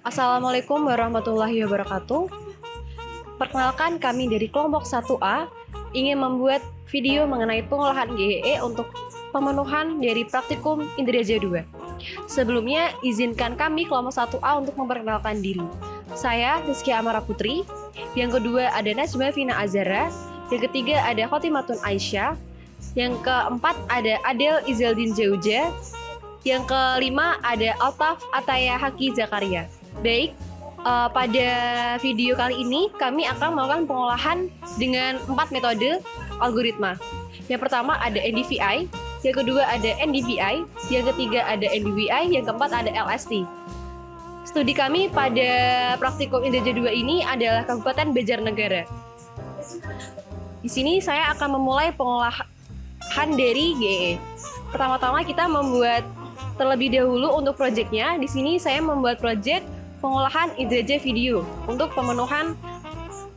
Assalamualaikum warahmatullahi wabarakatuh. Perkenalkan, kami dari kelompok 1A ingin membuat video mengenai pengolahan GEE untuk pemenuhan dari praktikum Indraja 2. Sebelumnya, izinkan kami kelompok 1A untuk memperkenalkan diri. Saya Rizky Amara Putri, yang kedua ada Najma Vina Azara, yang ketiga ada Khotimatun Aisyah, yang keempat ada Adel Izeldin Jauja, yang kelima ada Altaf Ataya Haki Zakaria. Baik, pada video kali ini kami akan melakukan pengolahan dengan 4 metode algoritma. Yang pertama ada NDVI, yang kedua ada NDVI, yang ketiga ada NDVI, yang keempat ada LST. Studi kami pada praktikum Indraja 2 ini adalah Kabupaten Banjarnegara. Di sini saya akan memulai pengolahan dari GEE. Pertama-tama kita membuat terlebih dahulu untuk proyeknya. Di sini saya membuat proyek pengolahan Indraja video untuk pemenuhan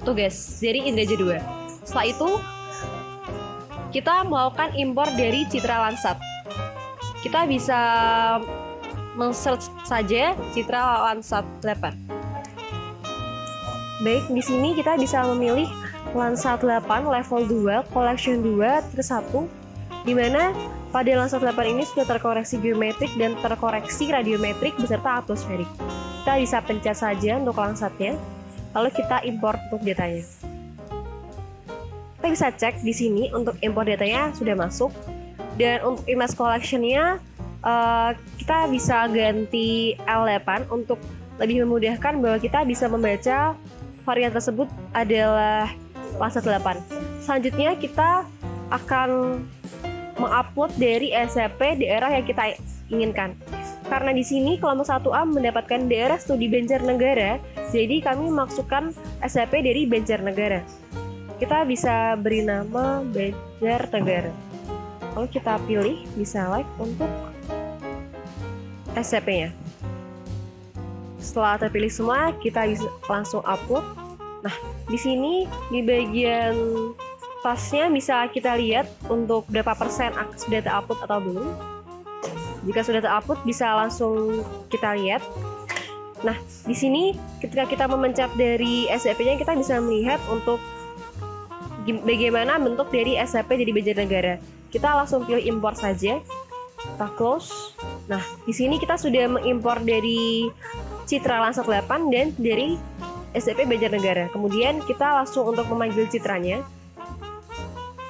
tugas dari Indraja 2. Setelah itu, kita melakukan impor dari Citra Landsat. Kita bisa men-search saja Citra Landsat 8. Baik, di sini kita bisa memilih Landsat 8 level 2, collection 2, tier 1, di mana pada Landsat 8 ini sudah terkoreksi geometrik dan terkoreksi radiometrik beserta atmosferik. Kita bisa pencet saja untuk Landsatnya, lalu kita import untuk datanya. Kita bisa cek di sini untuk import datanya sudah masuk, dan untuk image collection-nya kita bisa ganti L8 untuk lebih memudahkan bahwa kita bisa membaca varian tersebut adalah Landsat 8. Selanjutnya kita akan mengupload dari SCP daerah yang kita inginkan. Karena di sini kelompok 1A mendapatkan daerah studi Banjarnegara, jadi kami memasukkan SCP dari Banjarnegara. Kita bisa beri nama Banjarnegara. Lalu kita pilih, bisa like untuk SCP-nya. Setelah terpilih semua, kita bisa langsung upload. Nah, di sini di bagian tasnya bisa kita lihat untuk berapa persen sudah terupload atau belum. Jika sudah terupload bisa langsung kita lihat. Nah, di sini ketika kita memencet dari SCP-nya kita bisa melihat untuk bagaimana bentuk dari SCP dari Banjarnegara. Kita langsung pilih import saja. Kita close. Nah, di sini kita sudah mengimpor dari Citra Landsat 8 dan dari SCP Banjarnegara. Kemudian kita langsung untuk memanggil citranya.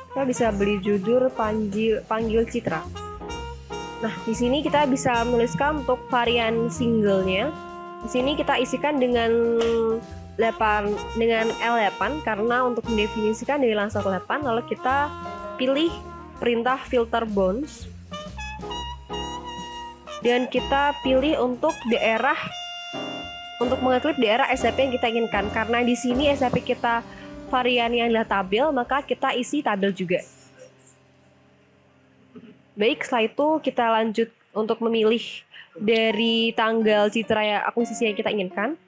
Kita bisa beri judul panggil citra. Nah, di sini kita bisa menuliskan untuk varian singlenya. Di sini kita isikan dengan L8 karena untuk mendefinisikan dari Landsat 8, lalu kita pilih perintah filter bounds. Dan kita pilih untuk daerah untuk mengeklip daerah SCP yang kita inginkan. Karena di sini SCP kita varian yang adalah tabel, maka kita isi tabel juga. Baik, setelah itu kita lanjut untuk memilih dari tanggal citra yang akuisisi yang kita inginkan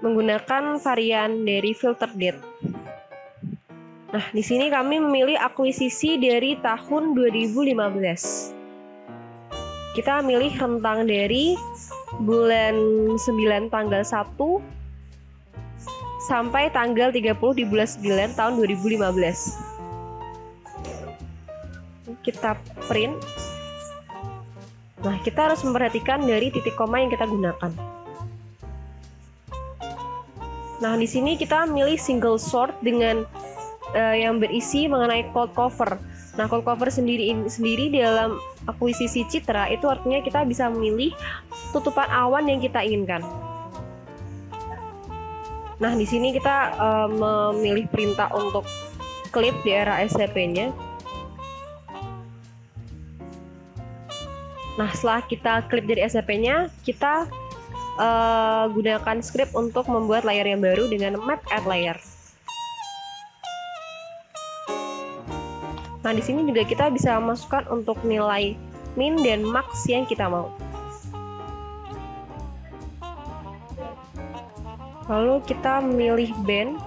menggunakan varian dari filter date. Nah, di sini kami memilih akuisisi dari tahun 2015. Kita milih rentang dari bulan 9 tanggal 1 sampai tanggal 30 di bulan 9 tahun 2015. Kita print. Nah, kita harus memperhatikan dari titik koma yang kita gunakan. Nah, di sini kita milih single sort dengan yang berisi mengenai code cover. Nah, code cover sendiri dalam akuisisi citra itu artinya kita bisa memilih tutupan awan yang kita inginkan. Nah, di sini kita memilih perintah untuk klip di daerah SCP-nya. Nah, setelah kita klip dari SCP-nya, kita gunakan script untuk membuat layer yang baru dengan map add layer. Nah, di sini juga kita bisa masukkan untuk nilai min dan max yang kita mau. Lalu kita memilih band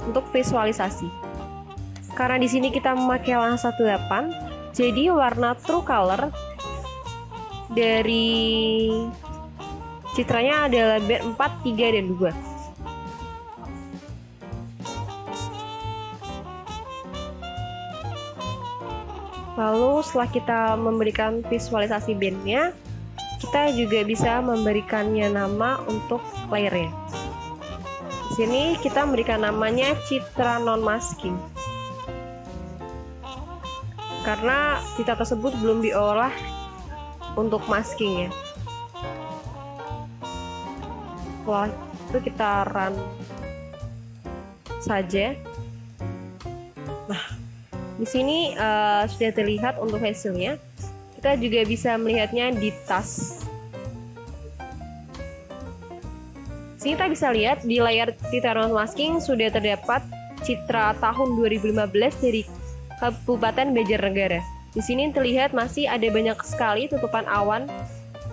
untuk visualisasi. Karena di sini kita memakai Landsat 8, jadi warna true color dari citranya adalah band 4, 3, dan 2. Lalu setelah kita memberikan visualisasi bandnya, kita juga bisa memberikannya nama untuk layernya. Di sini kita memberikan namanya citra non-masking, karena citra tersebut belum diolah untuk masking ya. Setelah itu kita run saja. Nah, di sini sudah terlihat untuk hasilnya. Kita juga bisa melihatnya di tas. Sini kita bisa lihat di layar citra non-masking sudah terdapat citra tahun 2015 dari Kabupaten Banjarnegara. Di sini terlihat masih ada banyak sekali tutupan awan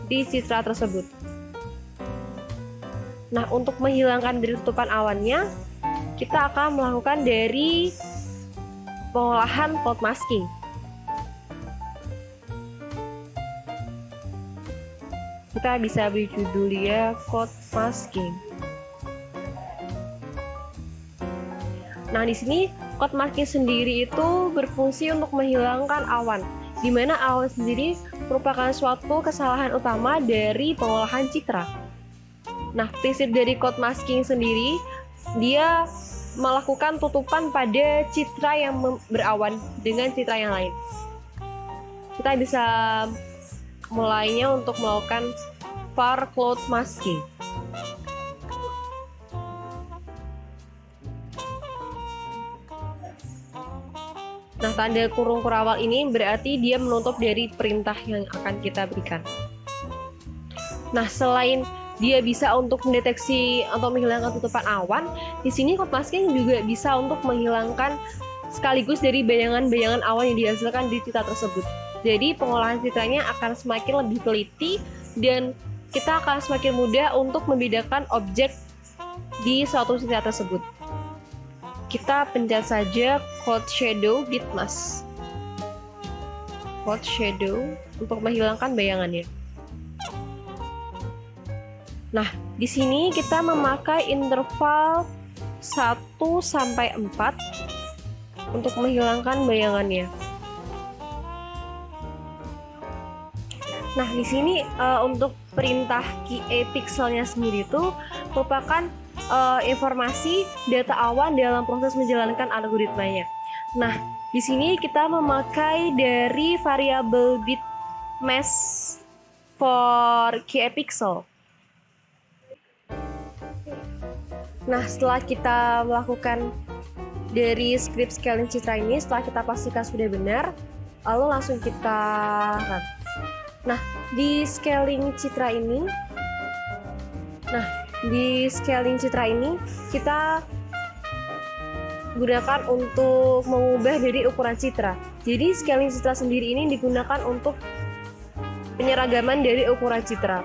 di citra tersebut. Nah, untuk menghilangkan dari tutupan awannya, kita akan melakukan dari pengolahan cloud masking. Kita bisa beri judul ya cloud masking. Nah, di sini cloud masking sendiri itu berfungsi untuk menghilangkan awan, di mana awan sendiri merupakan suatu kesalahan utama dari pengolahan citra. Nah, prinsip dari cloud masking sendiri, dia melakukan tutupan pada citra yang berawan dengan citra yang lain. Kita bisa mulainya untuk melakukan far cloud masking. Nah, tanda kurung kurawal ini berarti dia menutup dari perintah yang akan kita berikan. Nah, selain dia bisa untuk mendeteksi atau menghilangkan tutupan awan, di sini cloud masking juga bisa untuk menghilangkan sekaligus dari bayangan-bayangan awan yang dihasilkan di citra tersebut. Jadi pengolahan citranya akan semakin lebih teliti dan kita akan semakin mudah untuk membedakan objek di suatu citra tersebut. Kita pencet saja cloud shadow git mask. Cloud shadow untuk menghilangkan bayangannya. Nah, di sini kita memakai interval 1 sampai 4 untuk menghilangkan bayangannya. Nah, di sini untuk perintah QA pixelnya sendiri itu merupakan informasi data awan dalam proses menjalankan algoritmanya. Nah, di sini kita memakai dari variabel bitmask for QA pixel. Nah, setelah kita melakukan dari script scaling citra ini, setelah kita pastikan sudah benar, lalu langsung kita run. Nah, di scaling citra ini, kita gunakan untuk mengubah dari ukuran citra. Jadi scaling citra sendiri ini digunakan untuk penyeragaman dari ukuran citra.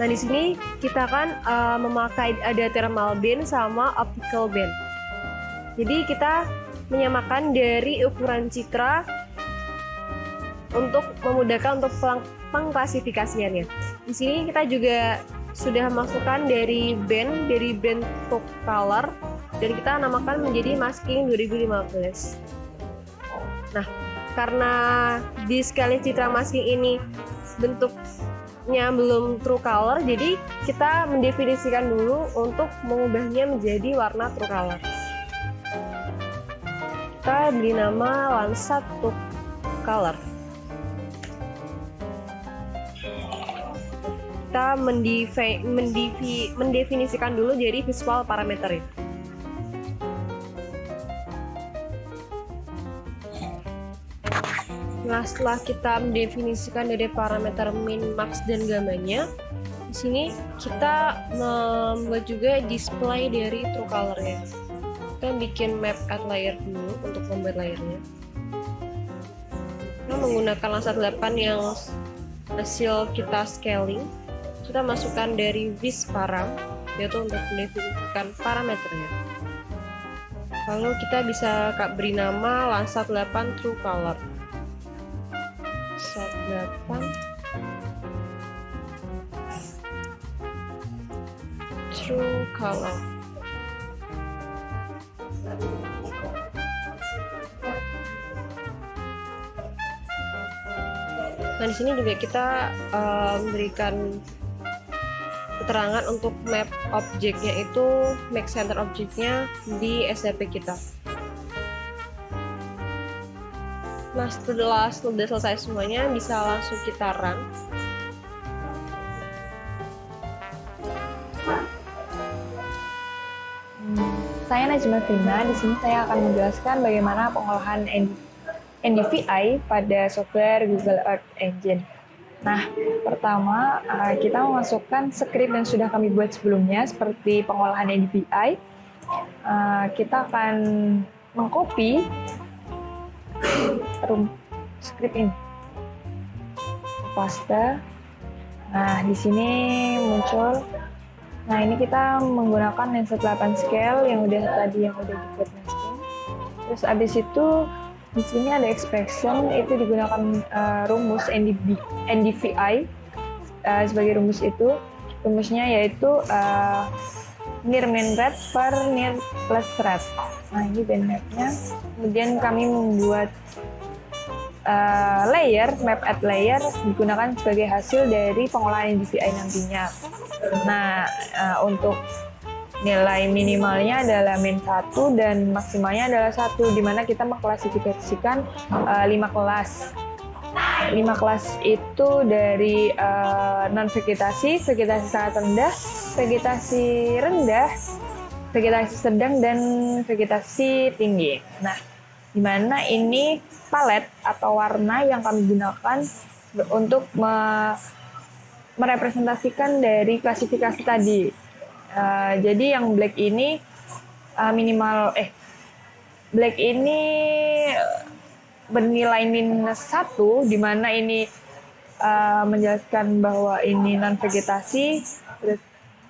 Nah, di sini kita kan memakai ada thermal band sama optical band. Jadi kita menyamakan dari ukuran citra untuk memudahkan untuk pengklasifikasiannya. Di sini kita juga sudah masukkan dari band to color dan kita namakan menjadi masking 2015. Nah, karena di scaling citra masking ini bentuknya belum true color, jadi kita mendefinisikan dulu untuk mengubahnya menjadi warna true color. Kita beri nama Landsat to color. Kita mendefinisikan dulu jadi visual parameter. Nah, setelah kita mendefinisikan dari parameter min, max, dan gamanya, di sini kita membuat juga display dari true color-nya. Kita bikin map add layer dulu untuk membuat layernya. Kita menggunakan Landsat 8 yang hasil kita scaling. Kita masukkan dari visparam, yaitu untuk mendefinisikan parameternya. Lalu kita bisa beri nama Landsat 8 true color. Landsat 8 true color. Nah, di sini juga kita memberikan keterangan untuk map objeknya itu, make center objeknya di SDP kita. Nah, setelah sudah selesai semuanya, bisa langsung kita run. Saya Najma Fina. Di sini saya akan menjelaskan bagaimana pengolahan NDVI pada software Google Earth Engine. Nah, pertama kita memasukkan skrip yang sudah kami buat sebelumnya seperti pengolahan NDVI. Kita akan mengcopy skrip ini, paste. Nah, di sini muncul. Nah, ini kita menggunakan Lensa 8 scale yang udah dibuat nesting. Terus abis itu di sini ada expression, itu digunakan rumus NDVI sebagai rumus itu. Rumusnya yaitu near main rate per near plus rate. Nah, ini bandmapnya. Kemudian kami membuat layer, map at layer digunakan sebagai hasil dari pengolahan NDVI nantinya. Nah, untuk nilai minimalnya adalah min 1 dan maksimalnya adalah 1, di mana kita mengklasifikasikan 5 kelas. 5 kelas itu dari non-vegetasi, vegetasi sangat rendah, vegetasi rendah, vegetasi sedang, dan vegetasi tinggi. Nah, di mana ini palet atau warna yang kami gunakan untuk merepresentasikan dari klasifikasi tadi. Jadi yang black ini black ini bernilai minus 1, di mana ini menjelaskan bahwa ini non vegetasi, terus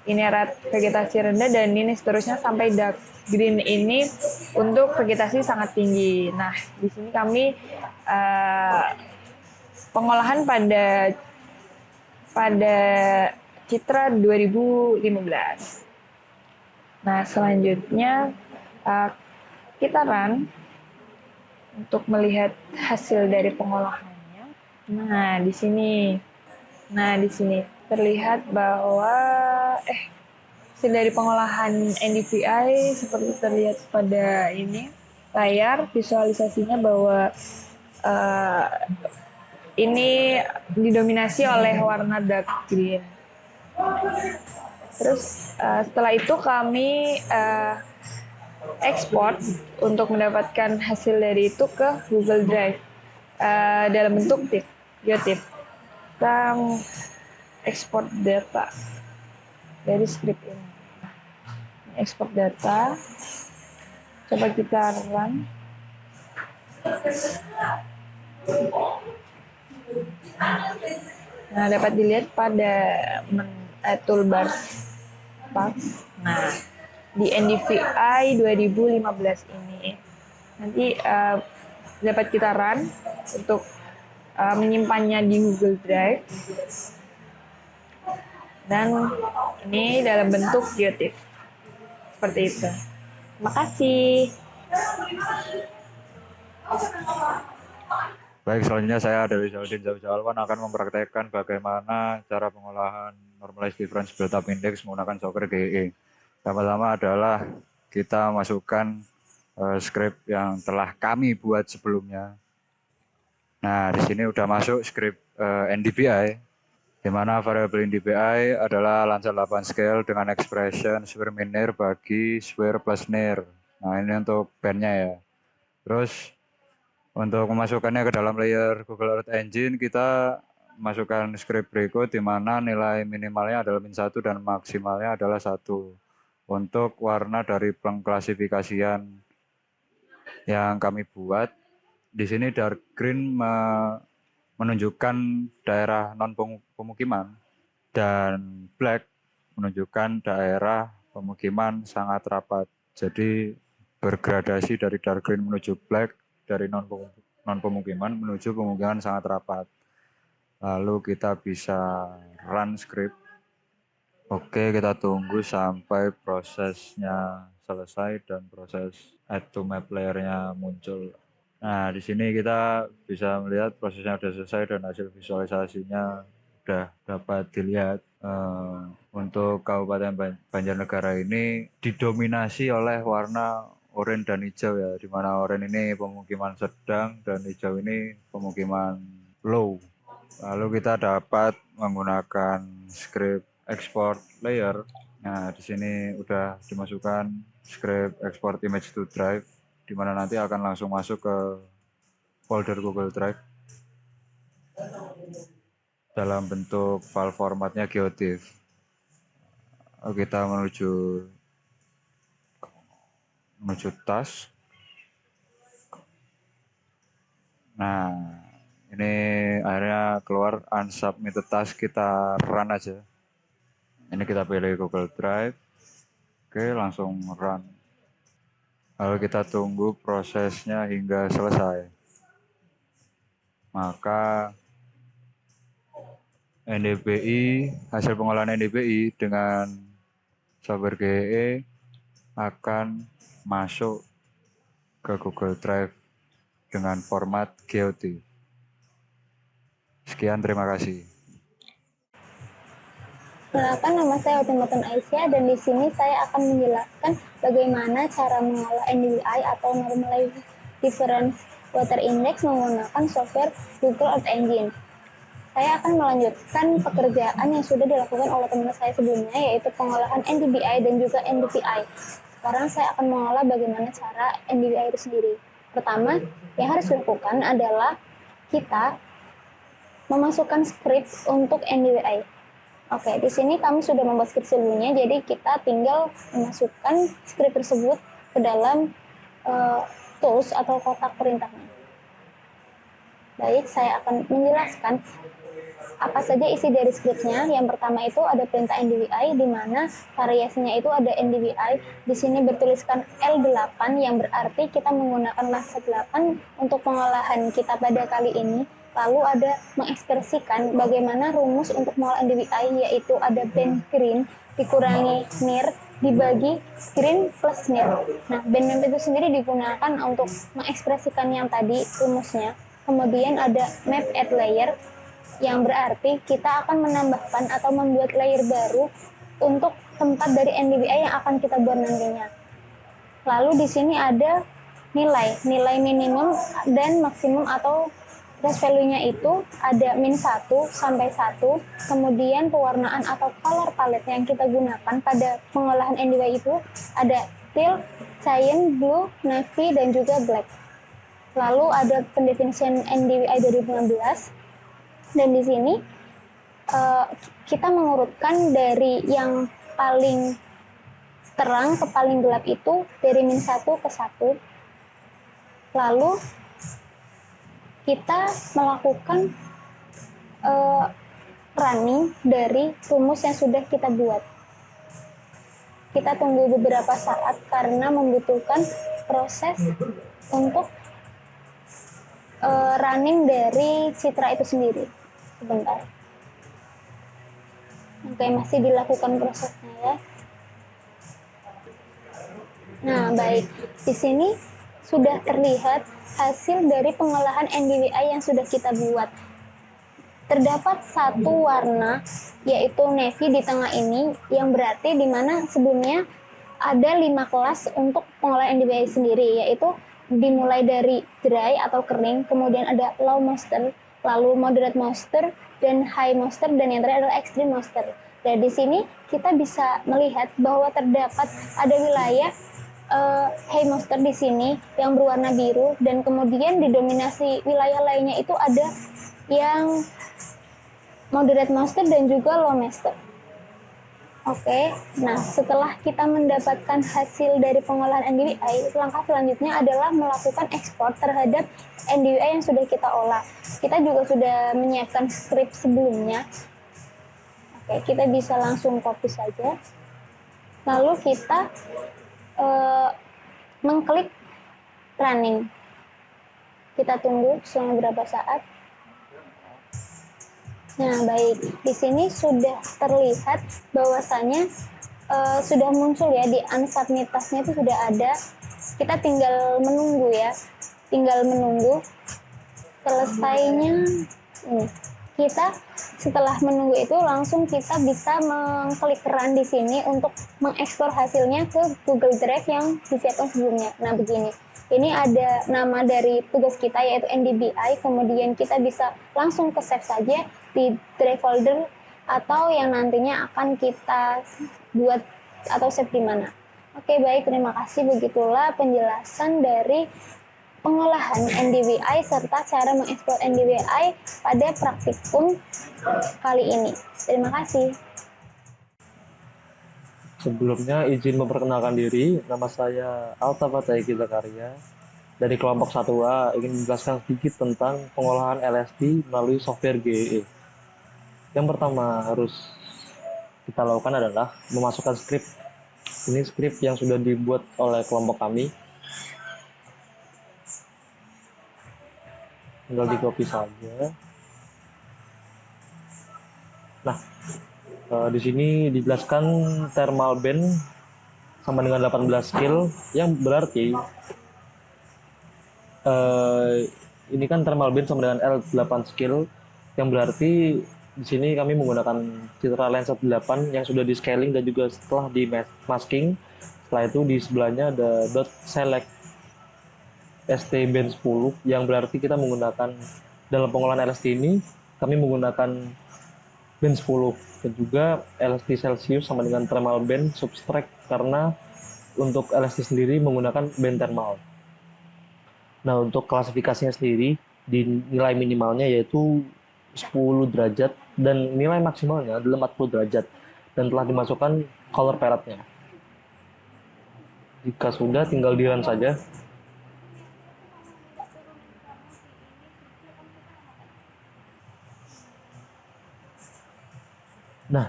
ini red vegetasi rendah, dan ini seterusnya sampai dark green ini untuk vegetasi sangat tinggi. Nah, di sini kami pengolahan pada Citra 2015. Nah, selanjutnya kita run untuk melihat hasil dari pengolahannya. Nah, di sini terlihat bahwa hasil dari pengolahan NDVI seperti terlihat pada ini layar visualisasinya bahwa ini didominasi oleh warna dark green. Terus setelah itu kami ekspor untuk mendapatkan hasil dari itu ke Google Drive dalam bentuk GeoTIFF. Kita ekspor data dari skrip ini. Ekspor data. Coba kita run. Nah, dapat dilihat pada toolbar Spark. Nah, di NDVI 2015 ini nanti dapat kita run untuk menyimpannya di Google Drive, dan ini dalam bentuk GeoTIFF seperti itu. Terima kasih. Baik, selanjutnya saya dari Zaldin Zawjalwan akan mempraktekkan bagaimana cara pengolahan Normalized Difference Build-up Index menggunakan software GEE. Pertama adalah kita masukkan skrip yang telah kami buat sebelumnya. Nah, di sini udah masuk skrip NDVI, di mana variabel NDVI adalah Lanza 8 scale dengan expression square min near bagi square plus near. Nah, ini untuk bandnya ya. Terus untuk memasukkannya ke dalam layer Google Earth Engine, kita masukkan skrip berikut di mana nilai minimalnya adalah min 1 dan maksimalnya adalah 1. Untuk warna dari pengklasifikasian yang kami buat, di sini dark green menunjukkan daerah non pemukiman dan black menunjukkan daerah pemukiman sangat rapat. Jadi bergradasi dari dark green menuju black, dari non pemukiman menuju pemukiman sangat rapat. Lalu kita bisa run script Oke, kita tunggu sampai prosesnya selesai dan proses add to map layer-nya muncul. Nah, di sini kita bisa melihat prosesnya sudah selesai dan hasil visualisasinya sudah dapat dilihat. Untuk Kabupaten Banjarnegara ini didominasi oleh warna oranye dan hijau ya, di mana oranye ini pemukiman sedang dan hijau ini pemukiman low. Lalu kita dapat menggunakan script export layer. Nah, di sini udah dimasukkan script export image to drive, di mana nanti akan langsung masuk ke folder Google Drive dalam bentuk file formatnya geotiff. Kita menuju task. Nah, ini akhirnya keluar unsubmitted task, kita run aja. Ini kita pilih Google Drive. Oke, langsung run. Lalu kita tunggu prosesnya hingga selesai. Maka NDBI, hasil pengolahan NDBI dengan software GEE akan masuk ke Google Drive dengan format GeoTIFF. Sekian, terima kasih. Perkenalkan, nama saya Otimaton Aisyah dan di sini saya akan menjelaskan bagaimana cara mengolah NDVI atau Normalized Difference Water Index menggunakan software Google Earth Engine. Saya akan melanjutkan pekerjaan yang sudah dilakukan oleh teman saya sebelumnya, yaitu pengolahan NDVI dan juga NDVI. Sekarang saya akan mengolah bagaimana cara NDVI itu sendiri. Pertama, yang harus dilakukan adalah kita memasukkan script untuk NDVI. Oke, di sini kami sudah membuat script sebelumnya, jadi kita tinggal memasukkan script tersebut ke dalam tools atau kotak perintahnya. Baik, saya akan menjelaskan apa saja isi dari scriptnya. Yang pertama itu ada perintah NDVI, di mana variasinya itu ada NDVI. Di sini bertuliskan L8, yang berarti kita menggunakan lasa 8 untuk pengolahan kita pada kali ini. Lalu ada mengekspresikan bagaimana rumus untuk mengolah NDVI, yaitu ada band green dikurangi NIR dibagi green plus NIR. Nah, band map itu sendiri digunakan untuk mengekspresikan yang tadi rumusnya. Kemudian ada map add layer, yang berarti kita akan menambahkan atau membuat layer baru untuk tempat dari NDVI yang akan kita buat nantinya. Lalu di sini ada nilai minimum dan maksimum atau trace value-nya itu ada min 1 sampai 1, kemudian pewarnaan atau color palette yang kita gunakan pada pengolahan NDVI itu ada teal, cyan, blue, navy, dan juga black. Lalu ada pendefinisian NDVI 2016, dan di sini kita mengurutkan dari yang paling terang ke paling gelap itu dari min 1 ke 1. Lalu kita melakukan running dari rumus yang sudah kita buat. Kita tunggu beberapa saat karena membutuhkan proses untuk running dari citra itu sendiri. Sebentar. Oke, masih dilakukan prosesnya ya. Nah, baik. Di sini sudah terlihat hasil dari pengolahan NDVI yang sudah kita buat. Terdapat satu warna, yaitu navy di tengah ini, yang berarti di mana sebelumnya ada 5 kelas untuk pengolahan NDVI sendiri, yaitu dimulai dari dry atau kering, kemudian ada low moisture, lalu moderate moisture, dan high moisture, dan yang terakhir adalah extreme moisture. Dan di sini kita bisa melihat bahwa terdapat ada wilayah high moisture di sini yang berwarna biru, dan kemudian didominasi wilayah lainnya itu ada yang moderate moisture dan juga low moisture. Oke, nah setelah kita mendapatkan hasil dari pengolahan NDVI, langkah selanjutnya adalah melakukan ekspor terhadap NDVI yang sudah kita olah. Kita juga sudah menyiapkan script sebelumnya. Oke, kita bisa langsung copy saja. Lalu kita mengklik running. Kita tunggu selama beberapa saat. Nah, baik. Di sini sudah terlihat bahwasanya sudah muncul ya di unsubmit task-nya itu sudah ada. Kita tinggal menunggu ya. Tinggal menunggu selesainya ini. Kita setelah menunggu itu langsung kita bisa mengklik run di sini untuk mengekspor hasilnya ke Google Drive yang disiapkan sebelumnya. Nah, begini. Ini ada nama dari tugas kita yaitu NDBI, kemudian kita bisa langsung ke save saja di drive folder atau yang nantinya akan kita buat atau save di mana. Oke, baik, terima kasih. Begitulah penjelasan dari pengolahan NDBI serta cara mengekspor NDBI pada praktikum kali ini. Terima kasih. Sebelumnya izin memperkenalkan diri, nama saya Alta Fatay Gita Karya dari kelompok 1A ingin menjelaskan sedikit tentang pengolahan LSD melalui software GEE. Yang pertama harus kita lakukan adalah memasukkan skrip. Ini skrip yang sudah dibuat oleh kelompok kami. Tinggal di copy saja. Nah, di sini dijelaskan thermal band sama dengan 18 skill, yang berarti ini kan thermal band sama dengan L8 skill, yang berarti di sini kami menggunakan citra lensa 8 yang sudah di scaling dan juga setelah di masking. Setelah itu di sebelahnya ada dot select ST band 10, yang berarti kita menggunakan dalam pengolahan LSD ini kami menggunakan band 10 dan juga LSD Celsius sama dengan thermal band subtract, karena untuk LSD sendiri menggunakan band thermal. Nah, untuk klasifikasinya sendiri di nilai minimalnya yaitu 10 derajat dan nilai maksimalnya adalah 40 derajat dan telah dimasukkan color palette-nya. Jika sudah, tinggal di run saja. Nah,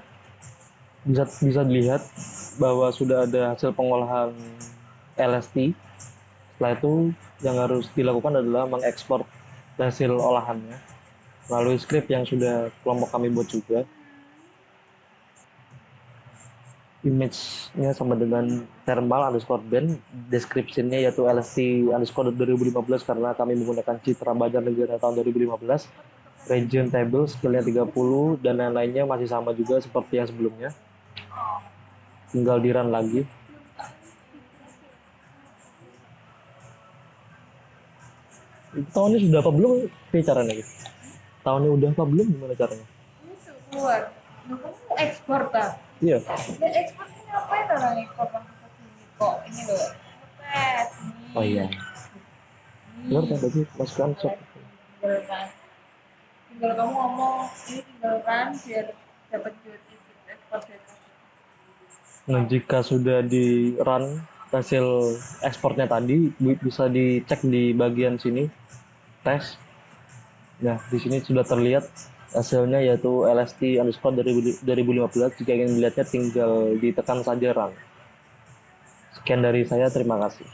bisa dilihat bahwa sudah ada hasil pengolahan LSD. Setelah itu yang harus dilakukan adalah mengekspor hasil olahannya melalui script yang sudah kelompok kami buat juga. Image-nya sama dengan thermal underscore band, description-nya yaitu LSD underscore 2015 karena kami menggunakan citra Banjarnegara tahun 2015. Region table skill-nya 30 dan lain-lainnya masih sama juga seperti yang sebelumnya. Tinggal di run lagi. Tahunnya sudah apa belum? Ini caranya gitu. Tahunnya udah apa belum? Gimana caranya? Ini keluar. Nah, kamu ekspor tak? Iya. Dan ekspor ini apa ya orang ekspor langsung ke sini kok? Ini loh. Tes. Oh iya. Benar kan tadi masukkan shop. Tinggal kamu ngomong ini tinggal kan biar dapat duit ekspor data. Nah, jika sudah di run hasil ekspornya tadi, bisa dicek di bagian sini tes. Nah, di sini sudah terlihat hasilnya yaitu LSD underscore 2015. Jika ingin melihatnya tinggal ditekan saja run. Sekian dari saya, terima kasih.